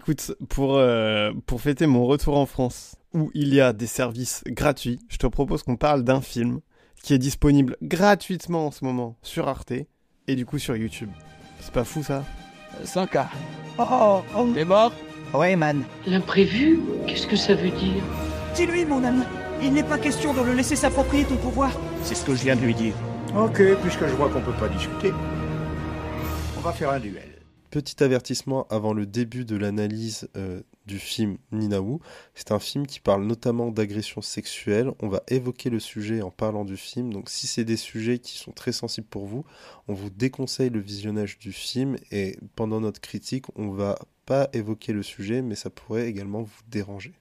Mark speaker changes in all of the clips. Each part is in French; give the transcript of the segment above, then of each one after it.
Speaker 1: Écoute, pour fêter mon retour en France, où il y a des services gratuits, je te propose qu'on parle d'un film qui est disponible gratuitement en ce moment sur Arte et du coup sur YouTube. C'est pas fou ça?
Speaker 2: 100K.
Speaker 3: Oh,
Speaker 2: T'es mort?
Speaker 3: ouais, man.
Speaker 4: L'imprévu, qu'est-ce que ça veut dire?
Speaker 3: Dis-lui, mon ami. Il n'est pas question de le laisser s'approprier ton pouvoir.
Speaker 5: C'est ce que je viens de lui dire. Ok, puisque je vois qu'on peut pas discuter, on va faire un duel.
Speaker 6: Petit avertissement avant le début de l'analyse du film Nina Wu. C'est un film qui parle notamment d'agression sexuelle. On va évoquer le sujet en parlant du film. Donc si c'est des sujets qui sont très sensibles pour vous, on vous déconseille le visionnage du film. Et pendant notre critique, on va pas évoquer le sujet, mais ça pourrait également vous déranger.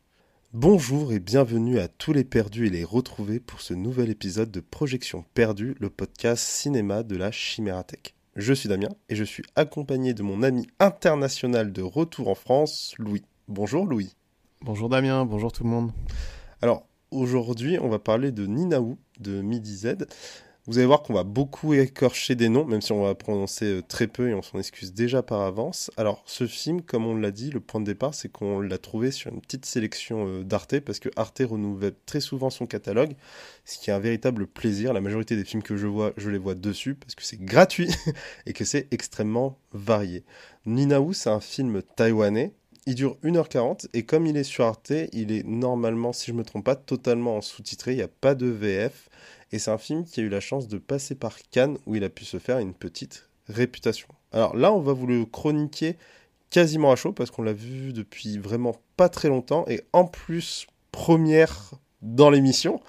Speaker 6: Bonjour et bienvenue à tous les perdus et les retrouvés pour ce nouvel épisode de Projection Perdue, le podcast cinéma de la Chimérathèque. Je suis Damien et je suis accompagné de mon ami international de retour en France, Louis. Bonjour Louis.
Speaker 1: Bonjour Damien, bonjour tout le monde.
Speaker 6: Alors aujourd'hui on va parler de Nina Wu de Midi Z. Vous allez voir qu'on va beaucoup écorcher des noms, même si on va prononcer très peu et on s'en excuse déjà par avance. Alors ce film, comme on l'a dit, le point de départ c'est qu'on l'a trouvé sur une petite sélection d'Arte, parce que Arte renouvelle très souvent son catalogue, ce qui est un véritable plaisir. La majorité des films que je vois, je les vois dessus, parce que c'est gratuit et que c'est extrêmement varié. Nina Wu, c'est un film taïwanais. Il dure 1h40 et comme il est sur Arte, il est normalement, si je ne me trompe pas, totalement en sous-titré, il n'y a pas de VF. Et c'est un film qui a eu la chance de passer par Cannes où il a pu se faire une petite réputation. Alors là, on va vous le chroniquer quasiment à chaud parce qu'on l'a vu depuis vraiment pas très longtemps. Et en plus, première dans l'émission,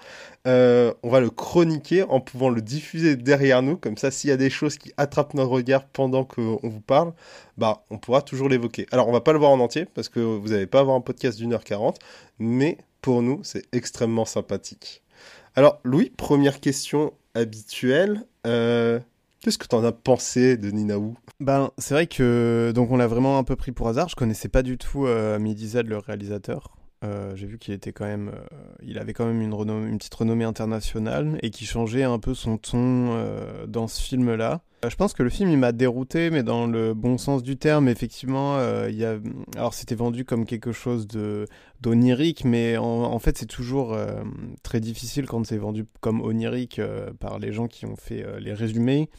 Speaker 6: on va le chroniquer en pouvant le diffuser derrière nous. Comme ça, s'il y a des choses qui attrapent notre regard pendant qu'on vous parle, bah, on pourra toujours l'évoquer. Alors, on va pas le voir en entier parce que vous n'allez pas avoir un podcast d'1h40. Mais pour nous, c'est extrêmement sympathique. Alors, Louis, première question habituelle. Qu'est-ce que tu en as pensé de Nina Wu ?
Speaker 1: Ben, c'est vrai que donc on l'a vraiment un peu pris pour hasard. Je connaissais pas du tout Midi Z, le réalisateur. J'ai vu qu'il était quand même, il avait quand même une petite renommée internationale et qui changeait un peu son ton dans ce film-là. Je pense que le film il m'a dérouté, mais dans le bon sens du terme. Effectivement, alors c'était vendu comme quelque chose d'onirique, mais en fait c'est toujours très difficile quand c'est vendu comme onirique par les gens qui ont fait les résumés.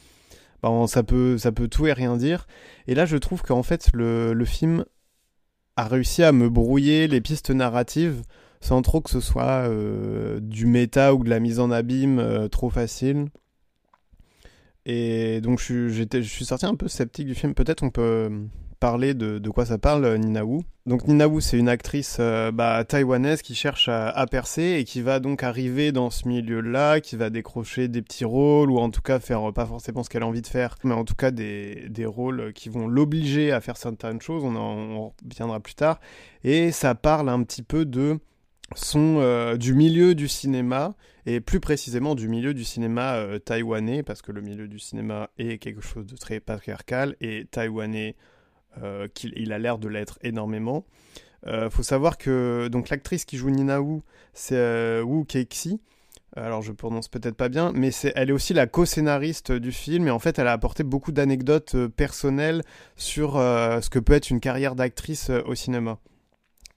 Speaker 1: Ben, ça peut tout et rien dire. Et là, je trouve qu'en fait le film a réussi à me brouiller les pistes narratives sans trop que ce soit du méta ou de la mise en abîme trop facile. Et donc je suis sorti un peu sceptique du film. Peut-être on peut parler de quoi ça parle, Nina Wu. Donc Nina Wu, c'est une actrice taïwanaise qui cherche à percer et qui va donc arriver dans ce milieu-là, qui va décrocher des petits rôles ou en tout cas faire pas forcément ce qu'elle a envie de faire, mais en tout cas des rôles qui vont l'obliger à faire certaines choses. On reviendra plus tard. Et ça parle un petit peu de du milieu du cinéma, et plus précisément du milieu du cinéma taïwanais, parce que le milieu du cinéma est quelque chose de très patriarcal, et taïwanais, il a l'air de l'être énormément. Faut savoir que donc, l'actrice qui joue Nina Wu, c'est Wu Kexi. Alors je prononce peut-être pas bien, mais elle est aussi la co-scénariste du film, et en fait elle a apporté beaucoup d'anecdotes personnelles sur ce que peut être une carrière d'actrice au cinéma.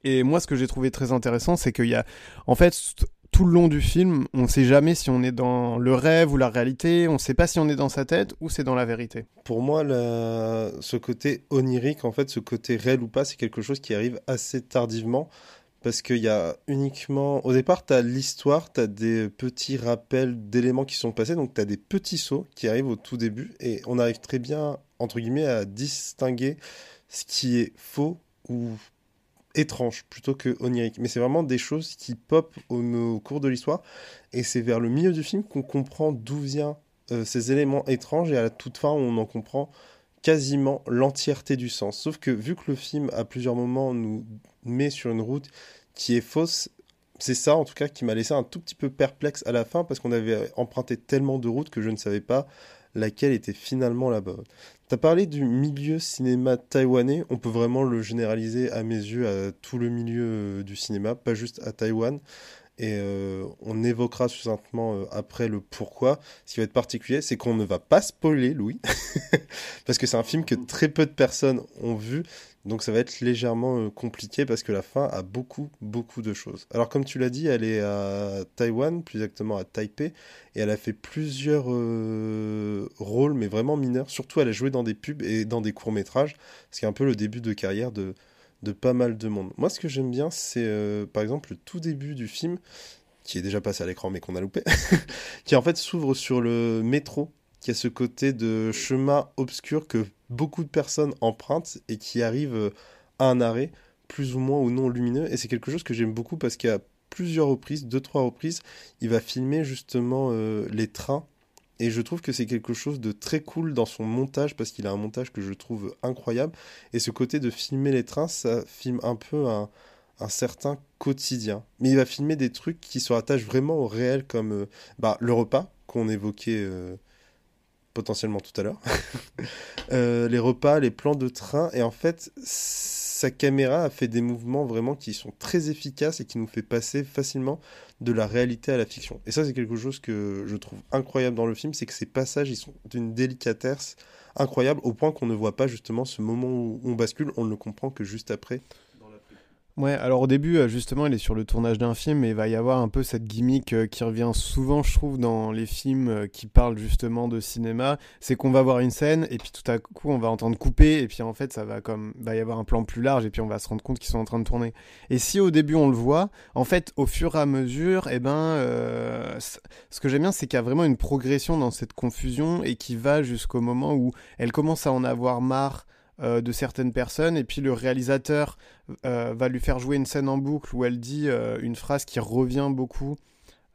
Speaker 1: Et moi, ce que j'ai trouvé très intéressant, c'est qu'il y a, en fait, tout le long du film, on ne sait jamais si on est dans le rêve ou la réalité, on ne sait pas si on est dans sa tête ou c'est dans la vérité.
Speaker 6: Pour moi, ce côté onirique, en fait, ce côté réel ou pas, c'est quelque chose qui arrive assez tardivement, parce qu'il y a uniquement... Au départ, tu as l'histoire, tu as des petits rappels d'éléments qui sont passés, donc tu as des petits sauts qui arrivent au tout début, et on arrive très bien, entre guillemets, à distinguer ce qui est faux ou étrange plutôt que onirique, mais c'est vraiment des choses qui pop au cours de l'histoire, et c'est vers le milieu du film qu'on comprend d'où viennent ces éléments étranges, et à la toute fin on en comprend quasiment l'entièreté du sens, sauf que vu que le film à plusieurs moments nous met sur une route qui est fausse, c'est ça en tout cas qui m'a laissé un tout petit peu perplexe à la fin, parce qu'on avait emprunté tellement de routes que je ne savais pas laquelle était finalement la bonne. Tu as parlé du milieu cinéma taïwanais, on peut vraiment le généraliser à mes yeux à tout le milieu du cinéma, pas juste à Taïwan, et on évoquera succinctement après le pourquoi. Ce qui va être particulier, c'est qu'on ne va pas spoiler, Louis, parce que c'est un film que très peu de personnes ont vu. Donc ça va être légèrement compliqué parce que la fin a beaucoup, beaucoup de choses. Alors comme tu l'as dit, elle est à Taïwan, plus exactement à Taipei, et elle a fait plusieurs rôles, mais vraiment mineurs. Surtout, elle a joué dans des pubs et dans des courts-métrages, ce qui est un peu le début de carrière de pas mal de monde. Moi, ce que j'aime bien, c'est par exemple le tout début du film, qui est déjà passé à l'écran mais qu'on a loupé, qui en fait s'ouvre sur le métro, qui a ce côté de chemin obscur que beaucoup de personnes empruntent et qui arrive à un arrêt plus ou moins ou non lumineux. Et c'est quelque chose que j'aime beaucoup parce qu'à plusieurs reprises, deux, trois reprises, il va filmer justement les trains. Et je trouve que c'est quelque chose de très cool dans son montage parce qu'il a un montage que je trouve incroyable. Et ce côté de filmer les trains, ça filme un peu un certain quotidien. Mais il va filmer des trucs qui se rattachent vraiment au réel comme le repas qu'on évoquait potentiellement tout à l'heure. Les repas, les plans de train. Et en fait, sa caméra a fait des mouvements vraiment qui sont très efficaces et qui nous fait passer facilement de la réalité à la fiction. Et ça, c'est quelque chose que je trouve incroyable dans le film, c'est que ces passages, ils sont d'une délicatesse incroyable au point qu'on ne voit pas justement ce moment où on bascule, on ne le comprend que juste après.
Speaker 1: Ouais, alors au début, justement, il est sur le tournage d'un film et il va y avoir un peu cette gimmick qui revient souvent, je trouve, dans les films qui parlent justement de cinéma. C'est qu'on va voir une scène et puis tout à coup, on va entendre couper et puis en fait, va y avoir un plan plus large et puis on va se rendre compte qu'ils sont en train de tourner. Et si au début, on le voit, en fait, au fur et à mesure, ce que j'aime bien, c'est qu'il y a vraiment une progression dans cette confusion et qui va jusqu'au moment où elle commence à en avoir marre de certaines personnes et puis le réalisateur va lui faire jouer une scène en boucle où elle dit une phrase qui revient beaucoup.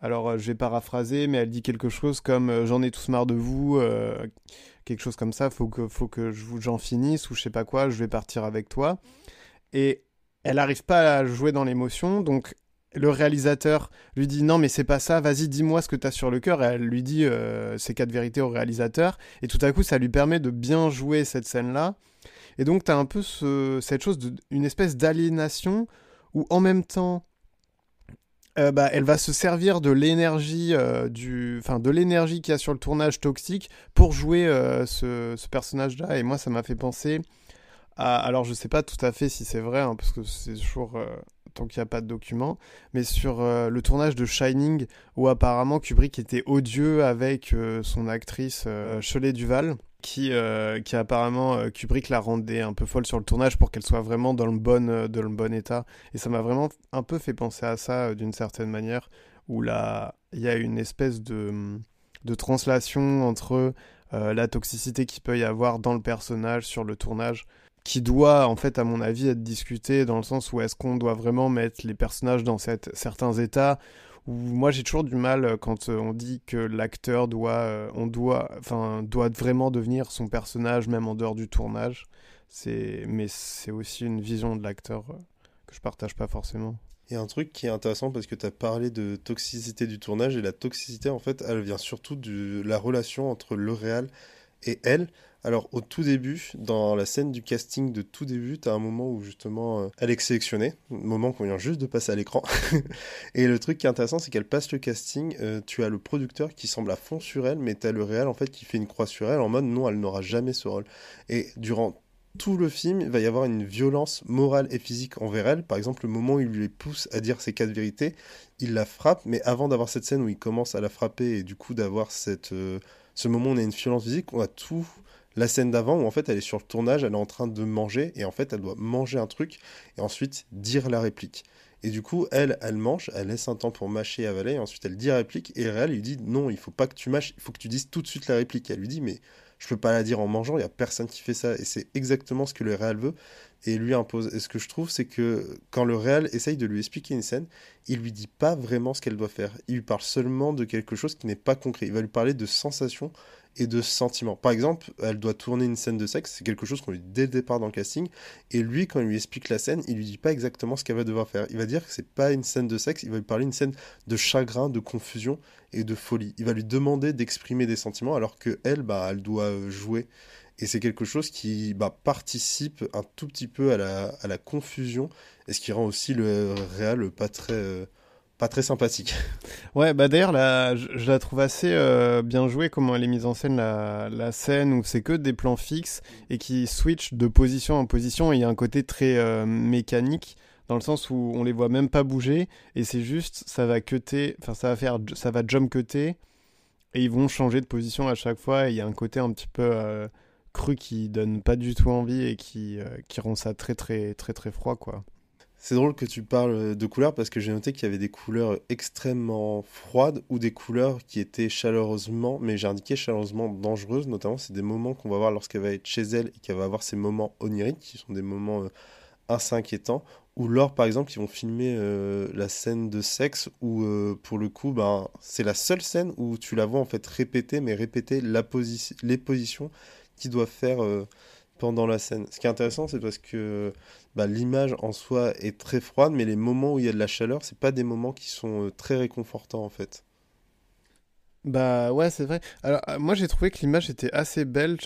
Speaker 1: Alors je vais paraphraser, mais elle dit quelque chose comme j'en ai tous marre de vous, quelque chose comme ça, faut que j'en finisse ou je sais pas quoi, je vais partir avec toi. Et elle n'arrive pas à jouer dans l'émotion, donc le réalisateur lui dit non mais c'est pas ça, vas-y dis-moi ce que t'as sur le cœur, et elle lui dit ces 4 vérités au réalisateur, et tout à coup ça lui permet de bien jouer cette scène-là. Et donc, tu as un peu cette chose, une espèce d'aliénation où en même temps, elle va se servir de l'énergie de l'énergie qu'il y a sur le tournage toxique pour jouer ce personnage-là. Et moi, ça m'a fait penser à... Alors, je sais pas tout à fait si c'est vrai, hein, parce que c'est toujours... tant qu'il n'y a pas de document, mais sur le tournage de Shining, où apparemment Kubrick était odieux avec son actrice Shelley Duvall, qui apparemment Kubrick la rendait un peu folle sur le tournage pour qu'elle soit vraiment dans le bon état. Et ça m'a vraiment un peu fait penser à ça d'une certaine manière, où là, il y a une espèce de translation entre la toxicité qu'il peut y avoir dans le personnage sur le tournage, qui doit, en fait, à mon avis, être discuté dans le sens où est-ce qu'on doit vraiment mettre les personnages dans certains états, où moi j'ai toujours du mal quand on dit que l'acteur doit vraiment devenir son personnage, même en dehors du tournage. Mais c'est aussi une vision de l'acteur que je partage pas forcément.
Speaker 6: Il y a un truc qui est intéressant parce que tu as parlé de toxicité du tournage, et la toxicité, en fait, elle vient surtout de la relation entre le réal et elle. Alors, au tout début, dans la scène du casting de tout début, tu as un moment où justement elle est sélectionnée, moment qu'on vient juste de passer à l'écran. Et le truc qui est intéressant, c'est qu'elle passe le casting, tu as le producteur qui semble à fond sur elle, mais tu as le réal en fait qui fait une croix sur elle en mode non, elle n'aura jamais ce rôle. Et durant tout le film, il va y avoir une violence morale et physique envers elle. Par exemple, le moment où il lui pousse à dire ses 4 vérités, il la frappe, mais avant d'avoir cette scène où il commence à la frapper et du coup d'avoir ce moment où on a une violence physique, on a tout la scène d'avant où en fait elle est sur le tournage, elle est en train de manger et en fait elle doit manger un truc et ensuite dire la réplique. Et du coup, elle mange, elle laisse un temps pour mâcher et avaler, et ensuite elle dit la réplique, et le réel lui dit non, il faut pas que tu mâches, il faut que tu dises tout de suite la réplique. Et elle lui dit mais je peux pas la dire en mangeant, il y a personne qui fait ça, et c'est exactement ce que le réel veut et lui impose. Et ce que je trouve, c'est que quand le réel essaye de lui expliquer une scène, il lui dit pas vraiment ce qu'elle doit faire, il lui parle seulement de quelque chose qui n'est pas concret, il va lui parler de sensations et de sentiments. Par exemple, elle doit tourner une scène de sexe, c'est quelque chose qu'on lui dit dès le départ dans le casting, et lui, quand il lui explique la scène, il lui dit pas exactement ce qu'elle va devoir faire. Il va dire que c'est pas une scène de sexe, il va lui parler d'une scène de chagrin, de confusion et de folie. Il va lui demander d'exprimer des sentiments, alors que elle doit jouer. Et c'est quelque chose qui participe un tout petit peu à la confusion, et ce qui rend aussi le réal pas pas très sympathique.
Speaker 1: Ouais, bah d'ailleurs, je la trouve assez bien jouée, comment elle est mise en scène, la scène où c'est que des plans fixes et qui switch de position en position. Et il y a un côté très mécanique, dans le sens où on les voit même pas bouger, et c'est juste, ça va cutter, enfin ça va jump cutter, et ils vont changer de position à chaque fois, et il y a un côté un petit peu cru qui donne pas du tout envie et qui rend ça très très très très froid, quoi.
Speaker 6: C'est drôle que tu parles de couleurs parce que j'ai noté qu'il y avait des couleurs extrêmement froides ou des couleurs qui étaient chaleureusement, mais j'ai indiqué chaleureusement dangereuses. Notamment, c'est des moments qu'on va voir lorsqu'elle va être chez elle et qu'elle va avoir ces moments oniriques qui sont des moments assez inquiétants. Ou lors, par exemple, ils vont filmer la scène de sexe où, pour le coup, ben, c'est la seule scène où tu la vois en fait répéter, mais répéter les positions qu'ils doivent faire pendant la scène. Ce qui est intéressant, c'est parce que bah, l'image en soi est très froide, mais les moments où il y a de la chaleur, c'est pas des moments qui sont très réconfortants en fait.
Speaker 1: Bah ouais, c'est vrai. Alors moi j'ai trouvé que l'image était assez belle,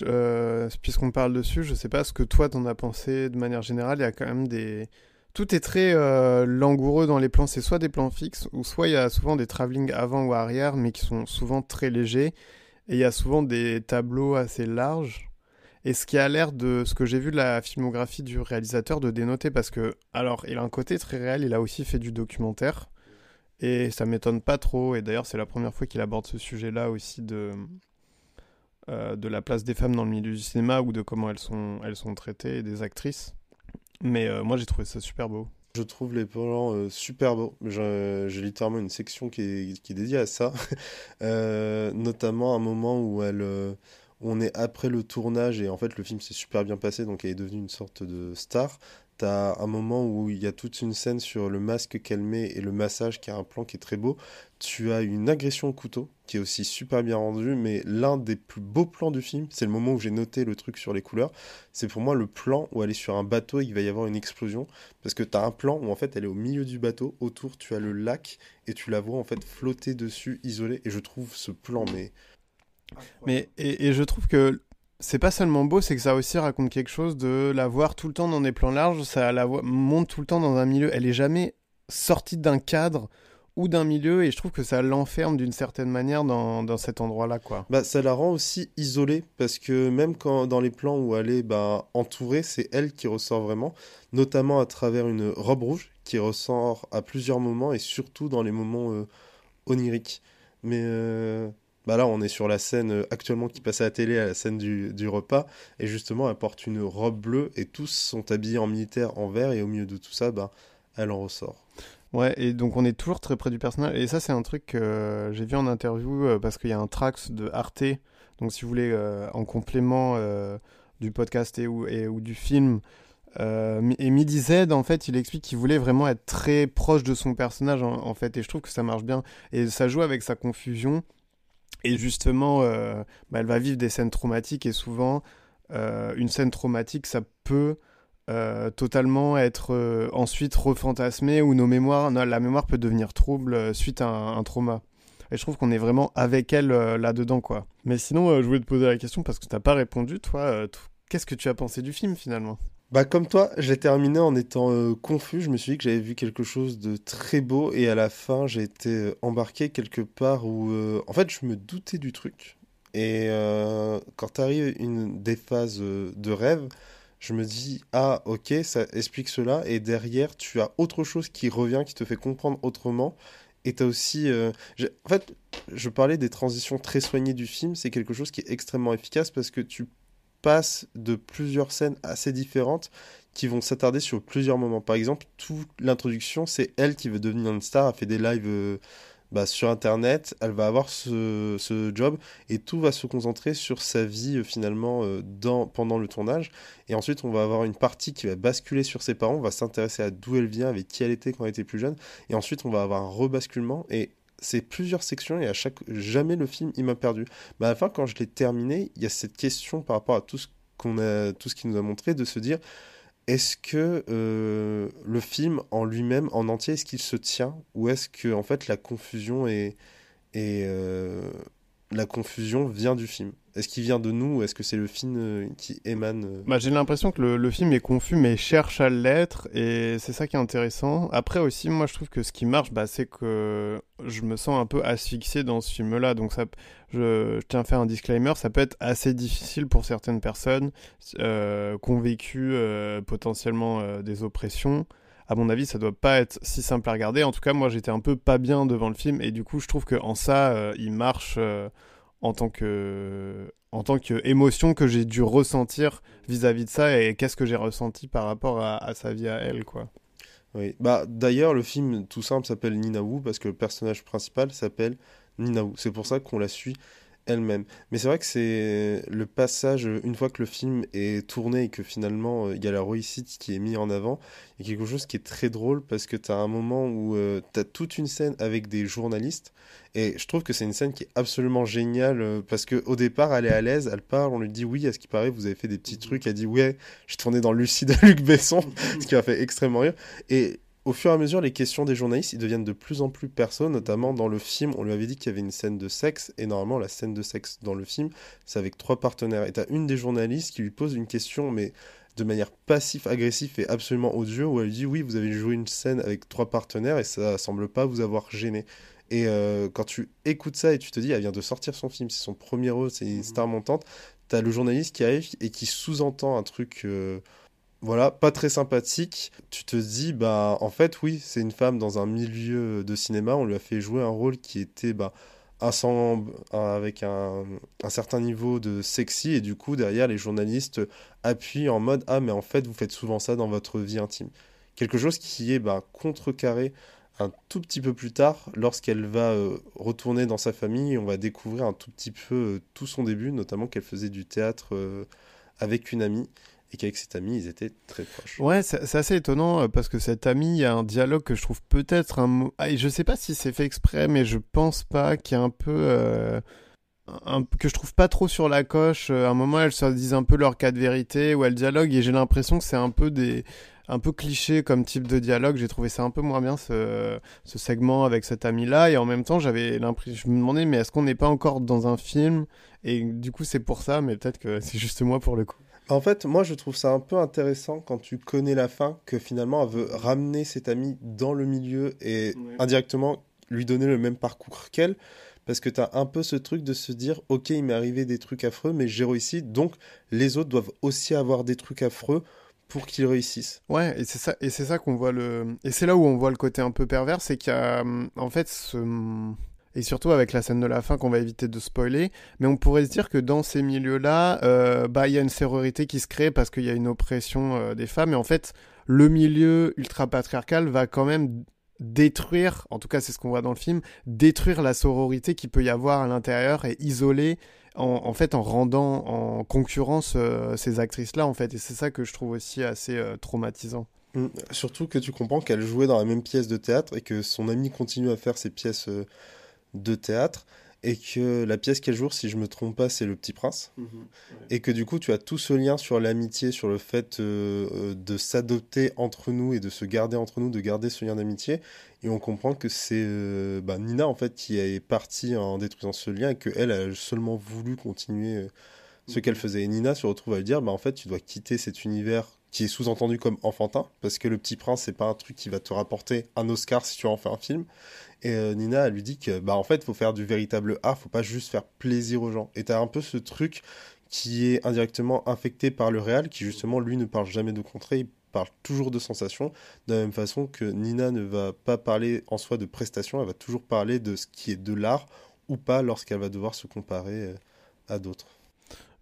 Speaker 1: puisqu'on parle dessus. Je sais pas ce que toi t'en as pensé de manière générale. Il y a quand même des... Tout est très langoureux dans les plans. C'est soit des plans fixes, ou soit il y a souvent des travelling avant ou arrière, mais qui sont souvent très légers. Et il y a souvent des tableaux assez larges. Et ce qui a l'air de ce que j'ai vu de la filmographie du réalisateur de dénoter, parce que, alors, il a un côté très réel, il a aussi fait du documentaire, et ça m'étonne pas trop, et d'ailleurs c'est la première fois qu'il aborde ce sujet-là aussi de la place des femmes dans le milieu du cinéma, ou de comment elles sont traitées, et des actrices. Mais moi j'ai trouvé ça super beau.
Speaker 6: Je trouve les plans super beaux. J'ai littéralement une section qui est dédiée à ça. Notamment un moment où on est après le tournage et en fait le film s'est super bien passé, donc elle est devenue une sorte de star. T'as un moment où il y a toute une scène sur le masque qu'elle met et le massage, qui a un plan qui est très beau. Tu as une agression au couteau qui est aussi super bien rendue, mais l'un des plus beaux plans du film, c'est le moment où j'ai noté le truc sur les couleurs. C'est pour moi le plan où elle est sur un bateau et qu'il va y avoir une explosion. Parce que t'as un plan où en fait elle est au milieu du bateau, autour tu as le lac et tu la vois en fait flotter dessus, isolée. Et je trouve ce plan mais
Speaker 1: Et je trouve que c'est pas seulement beau, c'est que ça aussi raconte quelque chose de la voir tout le temps dans des plans larges, monte tout le temps dans un milieu, elle est jamais sortie d'un cadre ou d'un milieu, et je trouve que ça l'enferme d'une certaine manière dans cet endroit-là, quoi.
Speaker 6: bah, ça la rend aussi isolée, parce que même quand dans les plans où elle est bah, entourée, c'est elle qui ressort vraiment, notamment à travers une robe rouge qui ressort à plusieurs moments et surtout dans les moments oniriques. Mais bah là, on est sur la scène actuellement qui passe à la télé, à la scène du repas, et justement, elle porte une robe bleue et tous sont habillés en militaire en vert, et au milieu de tout ça, bah, elle en ressort.
Speaker 1: Ouais, et donc on est toujours très près du personnage, et ça c'est un truc que j'ai vu en interview, parce qu'il y a un Trax de Arte, donc si vous voulez, en complément du podcast ou du film, et Midi Z, en fait, il explique qu'il voulait vraiment être très proche de son personnage, en fait, et je trouve que ça marche bien, et ça joue avec sa confusion, et justement, bah, elle va vivre des scènes traumatiques, et souvent, une scène traumatique, ça peut totalement être ensuite refantasmée, ou la mémoire peut devenir trouble suite à un trauma. Et je trouve qu'on est vraiment avec elle là-dedans, quoi. Mais sinon, je voulais te poser la question parce que t'as pas répondu, toi. Qu'est-ce que tu as pensé du film, finalement?
Speaker 6: Bah, comme toi, j'ai terminé en étant confus. Je me suis dit que j'avais vu quelque chose de très beau et à la fin, j'ai été embarqué quelque part où, en fait, je me doutais du truc. Et quand t'arrives une des phases de rêve, je me dis, ah, ok, ça explique cela. Et derrière, tu as autre chose qui revient, qui te fait comprendre autrement. Et t'as aussi, en fait, je parlais des transitions très soignées du film. C'est quelque chose qui est extrêmement efficace parce que tu passe de plusieurs scènes assez différentes qui vont s'attarder sur plusieurs moments. Par exemple, toute l'introduction, c'est elle qui veut devenir une star, elle fait des lives bah, sur Internet, elle va avoir ce job et tout va se concentrer sur sa vie finalement pendant le tournage. Et ensuite, on va avoir une partie qui va basculer sur ses parents, on va s'intéresser à d'où elle vient, avec qui elle était quand elle était plus jeune. Et ensuite, on va avoir un rebasculement et c'est plusieurs sections et jamais le film il m'a perdu. Mais à la fin, quand je l'ai terminé, il y a cette question par rapport à tout ce qu'il nous a montré, de se dire est-ce que le film en lui-même, en entier, est-ce qu'il se tient ou est-ce que en fait la confusion la confusion vient du film? Est-ce qu'il vient de nous ou est-ce que c'est le film qui émane
Speaker 1: Bah, j'ai l'impression que le film est confus mais cherche à l'être et c'est ça qui est intéressant. Après aussi, moi je trouve que ce qui marche, bah, c'est que je me sens un peu asphyxié dans ce film-là. Donc je tiens à faire un disclaimer, ça peut être assez difficile pour certaines personnes qui ont vécu potentiellement des oppressions. À mon avis, ça doit pas être si simple à regarder. En tout cas, moi j'étais un peu pas bien devant le film et du coup je trouve qu'en ça, il marche... en tant que émotion que j'ai dû ressentir vis-à-vis de ça et qu'est-ce que j'ai ressenti par rapport à sa vie à elle, quoi.
Speaker 6: Oui. Bah, d'ailleurs, le film tout simple s'appelle Nina Wu parce que le personnage principal s'appelle Nina Wu. C'est pour ça qu'on la suit elle-même. Mais c'est vrai que c'est le passage, une fois que le film est tourné et que finalement il y a la réussite qui est mise en avant, il y a quelque chose qui est très drôle parce que tu as un moment où tu as toute une scène avec des journalistes et je trouve que c'est une scène qui est absolument géniale parce qu'au départ elle est à l'aise, elle parle, on lui dit oui, à ce qui paraît vous avez fait des petits trucs, elle dit ouais, j'ai tourné dans Lucie de Luc Besson, ce qui m'a fait extrêmement rire. Et au fur et à mesure, les questions des journalistes, ils deviennent de plus en plus perso, notamment dans le film, on lui avait dit qu'il y avait une scène de sexe, et normalement, la scène de sexe dans le film, c'est avec 3 partenaires. Et t'as une des journalistes qui lui pose une question, mais de manière passif-agressive et absolument odieuse, où elle lui dit « Oui, vous avez joué une scène avec 3 partenaires, et ça semble pas vous avoir gêné. » Et quand tu écoutes ça, et tu te dis « Elle vient de sortir son film, c'est son premier rôle, c'est une star montante », t'as le journaliste qui arrive et qui sous-entend un truc... voilà, pas très sympathique. Tu te dis, bah, en fait, oui, c'est une femme dans un milieu de cinéma. On lui a fait jouer un rôle qui était, bah, avec un certain niveau de sexy. Et du coup, derrière, les journalistes appuient en mode, ah, mais en fait, vous faites souvent ça dans votre vie intime. Quelque chose qui est, bah, contrecarré un tout petit peu plus tard, lorsqu'elle va retourner dans sa famille. Et on va découvrir un tout petit peu tout son début, notamment qu'elle faisait du théâtre avec une amie. Et qu'avec cet ami, ils étaient très proches.
Speaker 1: Ouais, c'est assez étonnant parce que cet ami, il y a un dialogue que je trouve peut-être et je sais pas si c'est fait exprès, mais je pense pas, qui est un peu... que je trouve pas trop sur la coche. À un moment, elles se disent un peu leur cas de vérité, où elles dialoguent, et j'ai l'impression que c'est un peu cliché comme type de dialogue. J'ai trouvé ça un peu moins bien, ce segment avec cet ami-là, et en même temps, j'avais l'impression... Je me demandais, mais est-ce qu'on n'est pas encore dans un film? Et du coup, c'est pour ça, mais peut-être que c'est juste moi pour le coup.
Speaker 6: En fait, moi, je trouve ça un peu intéressant quand tu connais la fin, que finalement, elle veut ramener cet ami dans le milieu et indirectement lui donner le même parcours qu'elle, parce que tu as un peu ce truc de se dire, ok, il m'est arrivé des trucs affreux, mais j'ai réussi, donc les autres doivent aussi avoir des trucs affreux pour qu'ils réussissent.
Speaker 1: Ouais, et c'est ça qu'on voit et c'est là où on voit le côté un peu pervers, c'est qu'il y a, en fait, et surtout avec la scène de la fin qu'on va éviter de spoiler, mais on pourrait se dire que dans ces milieux-là, bah, il y a une sororité qui se crée parce qu'il y a une oppression des femmes, et en fait, le milieu ultra-patriarcal va quand même détruire, en tout cas c'est ce qu'on voit dans le film, détruire la sororité qu'il peut y avoir à l'intérieur et isoler, en fait, en rendant en concurrence ces actrices-là, en fait, et c'est ça que je trouve aussi assez traumatisant.
Speaker 6: Surtout que tu comprends qu'elle jouait dans la même pièce de théâtre et que son ami continue à faire ses pièces... de théâtre, et que la pièce qu'elle joue, si je me trompe pas, c'est Le Petit Prince, ouais. Et que du coup tu as tout ce lien sur l'amitié, sur le fait de s'adopter entre nous et de se garder entre nous, de garder ce lien d'amitié, et on comprend que c'est Nina en fait qui est partie en détruisant ce lien et qu'elle a seulement voulu continuer ce qu'elle faisait. Et Nina se retrouve à lui dire, en fait tu dois quitter cet univers qui est sous-entendu comme enfantin, parce que Le Petit Prince, c'est pas un truc qui va te rapporter un Oscar si tu en fais un film. Et Nina, elle lui dit que, en fait, faut faire du véritable art, faut pas juste faire plaisir aux gens. Et t'as un peu ce truc qui est indirectement infecté par le réal, qui justement, lui, ne parle jamais de contrée, il parle toujours de sensations, de la même façon que Nina ne va pas parler en soi de prestations, elle va toujours parler de ce qui est de l'art, ou pas, lorsqu'elle va devoir se comparer à d'autres.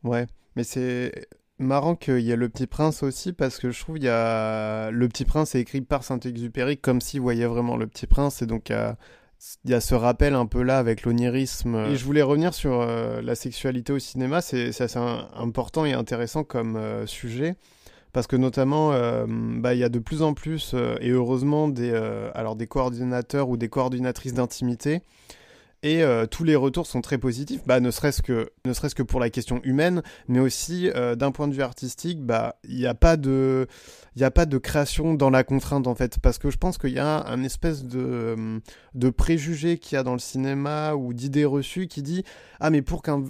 Speaker 1: Ouais, mais c'est... marrant qu'il y ait Le Petit Prince aussi, parce que je trouve qu'il y a... Le Petit Prince est écrit par Saint-Exupéry comme s'il voyait vraiment Le Petit Prince, et donc il y a ce rappel un peu là avec l'onirisme. Et je voulais revenir sur la sexualité au cinéma, c'est assez important et intéressant comme sujet, parce que notamment il y a de plus en plus, et heureusement, des coordinateurs ou des coordinatrices d'intimité. Et tous les retours sont très positifs, ne serait-ce que pour la question humaine, mais aussi d'un point de vue artistique, il n'y a pas de création dans la contrainte en fait, parce que je pense qu'il y a un espèce de préjugé qu'il y a dans le cinéma ou d'idée reçue qui dit mais pour qu'un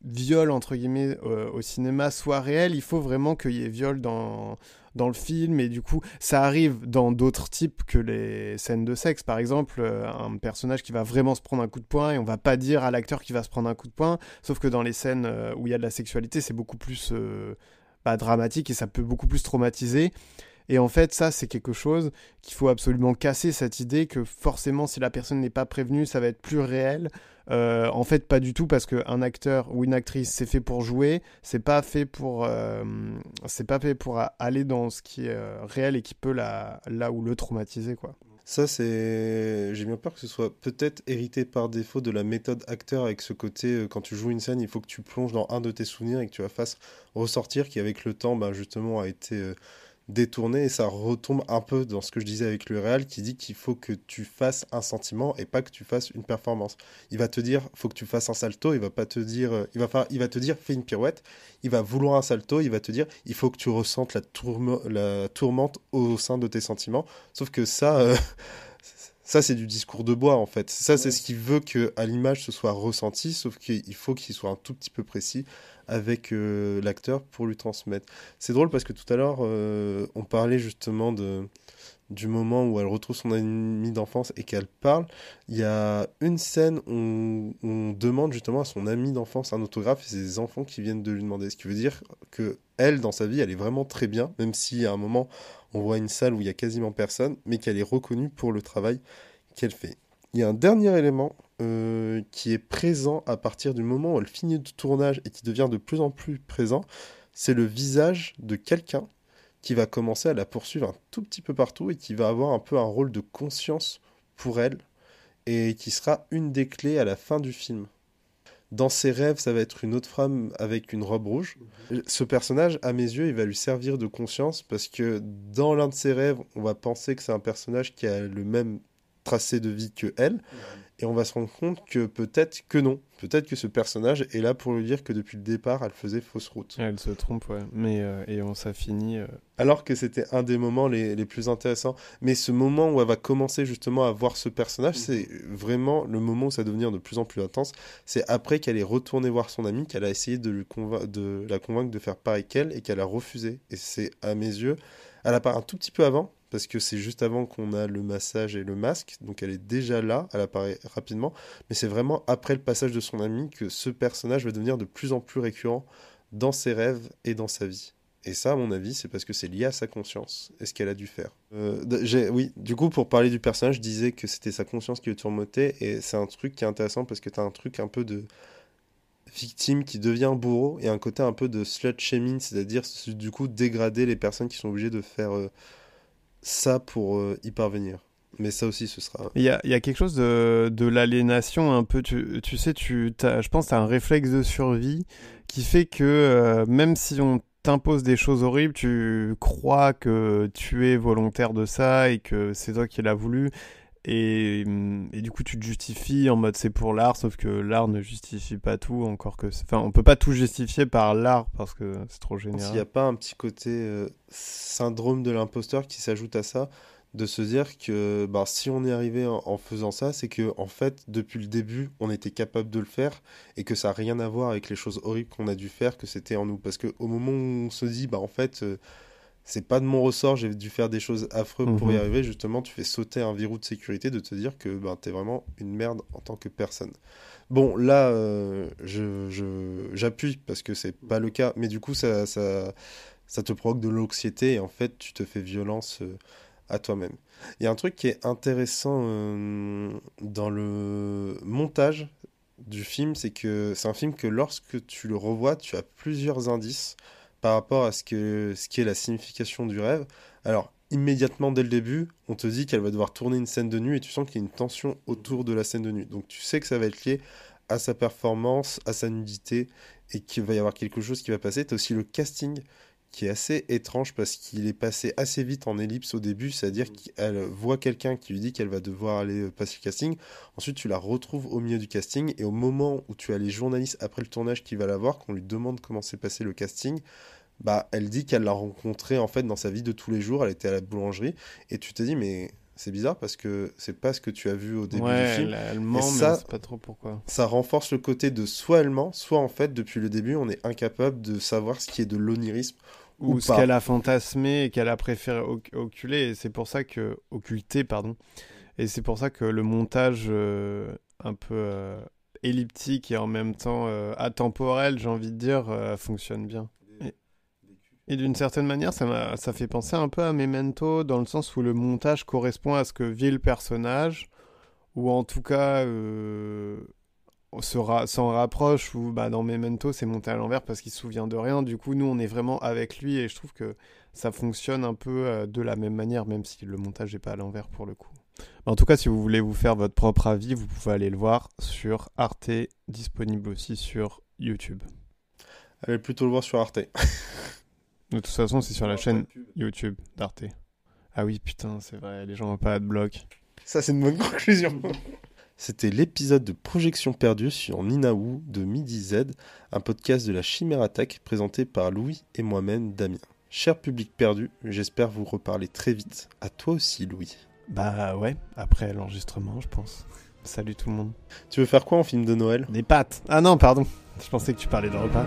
Speaker 1: viol entre guillemets au cinéma soit réel, il faut vraiment qu'il y ait viol dans le film, et du coup ça arrive dans d'autres types que les scènes de sexe, par exemple un personnage qui va vraiment se prendre un coup de poing et on va pas dire à l'acteur qui va se prendre un coup de poing, sauf que dans les scènes où il y a de la sexualité c'est beaucoup plus dramatique et ça peut beaucoup plus traumatiser. Et en fait, ça, c'est quelque chose qu'il faut absolument casser, cette idée que forcément, si la personne n'est pas prévenue, ça va être plus réel. En fait, pas du tout, parce qu'un acteur ou une actrice, c'est fait pour jouer, c'est pas fait pour aller dans ce qui est réel et qui peut là où le traumatiser, quoi.
Speaker 6: Ça, j'ai bien peur que ce soit peut-être hérité par défaut de la méthode acteur, avec ce côté, quand tu joues une scène, il faut que tu plonges dans un de tes souvenirs et que tu la fasses ressortir, qui avec le temps, justement, a été détourné, et ça retombe un peu dans ce que je disais avec le réal, qui dit qu'il faut que tu fasses un sentiment et pas que tu fasses une performance. Il va te dire, faut que tu fasses un salto, il va pas te dire, il va te dire, fais une pirouette, il va vouloir un salto, il va te dire, il faut que tu ressentes la tourmente au sein de tes sentiments, sauf que ça, ça c'est du discours de bois en fait, ça c'est ce qu'il veut que à l'image ce soit ressenti, sauf qu'il faut qu'il soit un tout petit peu précis avec l'acteur pour lui transmettre. C'est drôle parce que tout à l'heure, on parlait justement du moment où elle retrouve son amie d'enfance et qu'elle parle. Il y a une scène où on demande justement à son amie d'enfance un autographe, et c'est des enfants qui viennent de lui demander. Ce qui veut dire que elle, dans sa vie, elle est vraiment très bien, même si à un moment, on voit une salle où il y a quasiment personne, mais qu'elle est reconnue pour le travail qu'elle fait. Il y a un dernier élément qui est présent à partir du moment où elle finit le tournage et qui devient de plus en plus présent, c'est le visage de quelqu'un qui va commencer à la poursuivre un tout petit peu partout et qui va avoir un peu un rôle de conscience pour elle, et qui sera une des clés à la fin du film. Dans ses rêves, ça va être une autre femme avec une robe rouge. Ce personnage, à mes yeux, il va lui servir de conscience, parce que dans l'un de ses rêves, on va penser que c'est un personnage qui a le même tracé de vie que elle, et on va se rendre compte que peut-être que non. Peut-être que ce personnage est là pour lui dire que depuis le départ, elle faisait fausse route.
Speaker 1: Elle se trompe, ouais. Mais, et ça finit...
Speaker 6: Alors que c'était un des moments les plus intéressants. Mais ce moment où elle va commencer justement à voir ce personnage, c'est vraiment le moment où ça va devenir de plus en plus intense. C'est après qu'elle est retournée voir son amie, qu'elle a essayé de la convaincre de faire pareil qu'elle, et qu'elle a refusé. Et c'est, à mes yeux, elle apparaît un tout petit peu avant, parce que c'est juste avant qu'on a le massage et le masque, donc elle est déjà là, elle apparaît rapidement, mais c'est vraiment après le passage de son ami que ce personnage va devenir de plus en plus récurrent dans ses rêves et dans sa vie. Et ça, à mon avis, c'est parce que c'est lié à sa conscience et ce qu'elle a dû faire. Oui, du coup, pour parler du personnage, je disais que c'était sa conscience qui le tourmentait, et c'est un truc qui est intéressant parce que t'as un truc un peu de victime qui devient bourreau, et un côté un peu de slut-shaming, c'est-à-dire du coup dégrader les personnes qui sont obligées de faire ça pour y parvenir. Mais ça aussi, ce sera...
Speaker 1: Il y a quelque chose de l'aliénation un peu, tu sais, je pense que tu as un réflexe de survie qui fait que même si on t'impose des choses horribles, tu crois que tu es volontaire de ça et que c'est toi qui l'as voulu. Et du coup, tu te justifies en mode c'est pour l'art, sauf que l'art ne justifie pas tout, encore que... Enfin, on peut pas tout justifier par l'art parce que c'est trop général.
Speaker 6: S'il n'y a pas un petit côté syndrome de l'imposteur qui s'ajoute à ça, de se dire que si on est arrivé en faisant ça, c'est que en fait, depuis le début, on était capable de le faire, et que ça n'a rien à voir avec les choses horribles qu'on a dû faire, que c'était en nous. Parce qu'au moment où on se dit, en fait... c'est pas de mon ressort, j'ai dû faire des choses affreuses pour y arriver, justement, tu fais sauter un verrou de sécurité de te dire que t'es vraiment une merde en tant que personne. Bon, là, j'appuie parce que c'est pas le cas, mais du coup, ça te provoque de l'anxiété, et en fait, tu te fais violence à toi-même. Il y a un truc qui est intéressant dans le montage du film, c'est que c'est un film que lorsque tu le revois, tu as plusieurs indices par rapport à ce qui est la signification du rêve. Alors, immédiatement, dès le début, on te dit qu'elle va devoir tourner une scène de nuit, et tu sens qu'il y a une tension autour de la scène de nuit. Donc, tu sais que ça va être lié à sa performance, à sa nudité, et qu'il va y avoir quelque chose qui va passer. Tu as aussi le casting qui est assez étrange parce qu'il est passé assez vite en ellipse au début, c'est-à-dire qu'elle voit quelqu'un qui lui dit qu'elle va devoir aller passer le casting, ensuite tu la retrouves au milieu du casting, et au moment où tu as les journalistes après le tournage qui va la voir, qu'on lui demande comment s'est passé le casting, bah elle dit qu'elle l'a rencontré en fait dans sa vie de tous les jours, elle était à la boulangerie, et tu te dis mais c'est bizarre parce que c'est pas ce que tu as vu au début du film.
Speaker 1: Elle ment, mais on sait pas trop pourquoi.
Speaker 6: Ça renforce le côté de soit elle ment, soit en fait depuis le début on est incapable de savoir ce qui est de l'onirisme
Speaker 1: ou ce qu'elle a fantasmé et qu'elle a préféré occulter, et c'est pour ça que et c'est pour ça que le montage un peu elliptique et en même temps atemporel, j'ai envie de dire, fonctionne bien. Et d'une certaine manière, ça fait penser un peu à Memento, dans le sens où le montage correspond à ce que vit le personnage, ou en tout cas s'en rapproche, ou dans Memento, c'est monté à l'envers parce qu'il se souvient de rien. Du coup, nous, on est vraiment avec lui, et je trouve que ça fonctionne un peu de la même manière, même si le montage n'est pas à l'envers pour le coup. En tout cas, si vous voulez vous faire votre propre avis, vous pouvez aller le voir sur Arte, disponible aussi sur YouTube.
Speaker 6: Allez plutôt le voir sur Arte.
Speaker 1: De toute façon, c'est sur la chaîne YouTube d'Arte. Ah oui, putain, c'est vrai, les gens n'ont pas Adblock.
Speaker 6: Ça, c'est une bonne conclusion. C'était l'épisode de Projection perdue sur Ninaou de Midi Z, un podcast de la Chimère Attack présenté par Louis et moi-même, Damien. Cher public perdu, j'espère vous reparler très vite. À toi aussi, Louis.
Speaker 1: Bah ouais, après l'enregistrement, je pense. Salut tout le monde.
Speaker 6: Tu veux faire quoi en film de Noël ?
Speaker 1: Des pâtes. Ah non, pardon. Je pensais que tu parlais de repas.